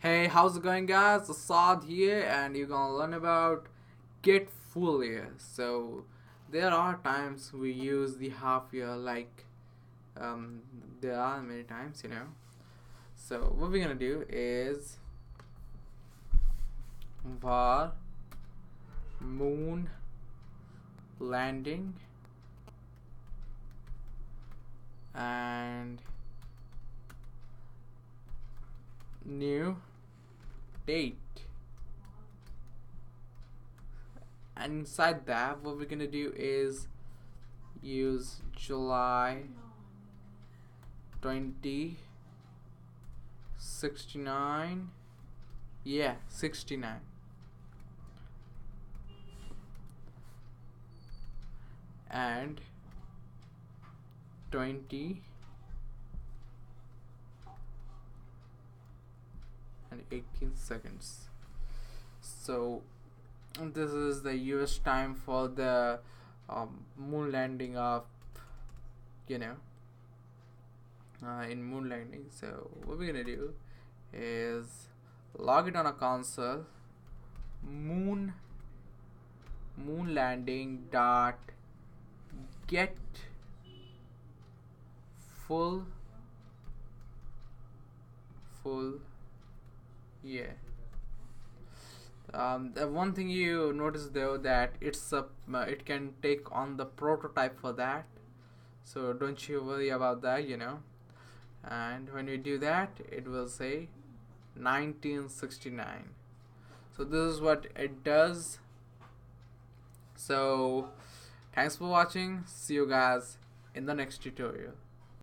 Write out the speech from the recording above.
Hey, how's it going, guys? Assad here, and you're gonna learn about get_full_year. So, there are times we use the half year, like um, there are many times. So, what we're gonna do is var moon landing and new date. And inside that, what we're gonna do is use July 2069. Yeah, 69. And 20 and 18 seconds. So this is the US time for the moon landing of in moon landing. So what we're gonna do is log it on a console, moon landing dot get full year. The one thing you notice though that it can take on the prototype for that, so don't you worry about that. And when we do that, it will say 1969. So this is what it does. So thanks for watching. See you guys in the next tutorial.